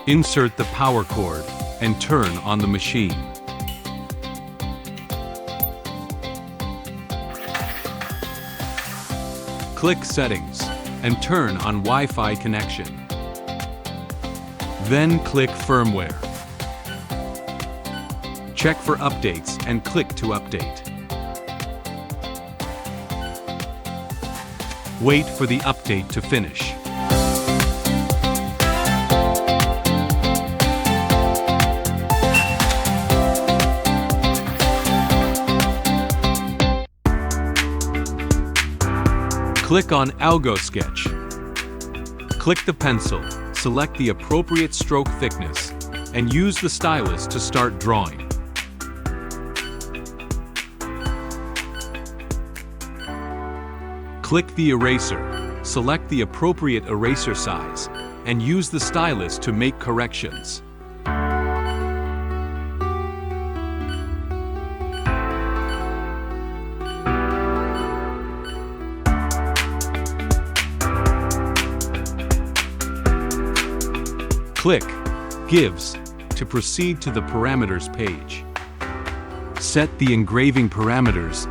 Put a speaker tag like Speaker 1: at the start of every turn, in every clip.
Speaker 1: Insert the power cord and turn on the machine. Click Settings and turn on Wi-Fi connection. Then click Firmware. Check for updates and click to update. Wait for the update to finish. Click on Algo Sketch. Click the pencil, select the appropriate stroke thickness, and use the stylus to start drawing. Click the eraser, select the appropriate eraser size, and use the stylus to make corrections. Click Gives to proceed to the parameters page. Set the engraving parameters.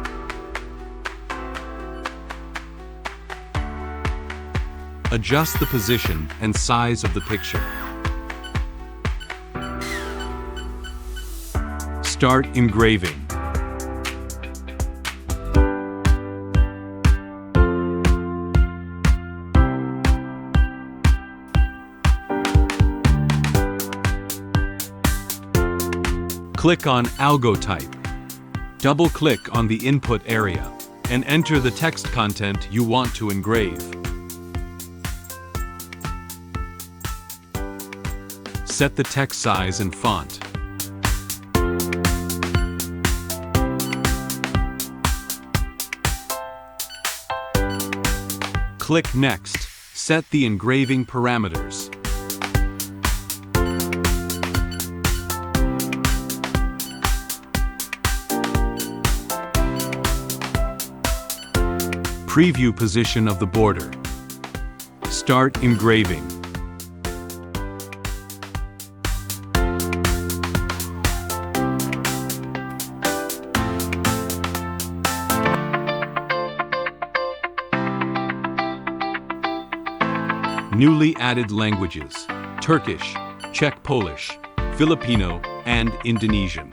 Speaker 1: Adjust the position and size of the picture. Start engraving. Click on Algo Type. Double-click on the input area and enter the text content you want to engrave. Set the text size and font. Click Next. Set the engraving parameters. Preview position of the border. Start engraving. Newly added languages: Turkish, Czech Polish, Filipino, and Indonesian.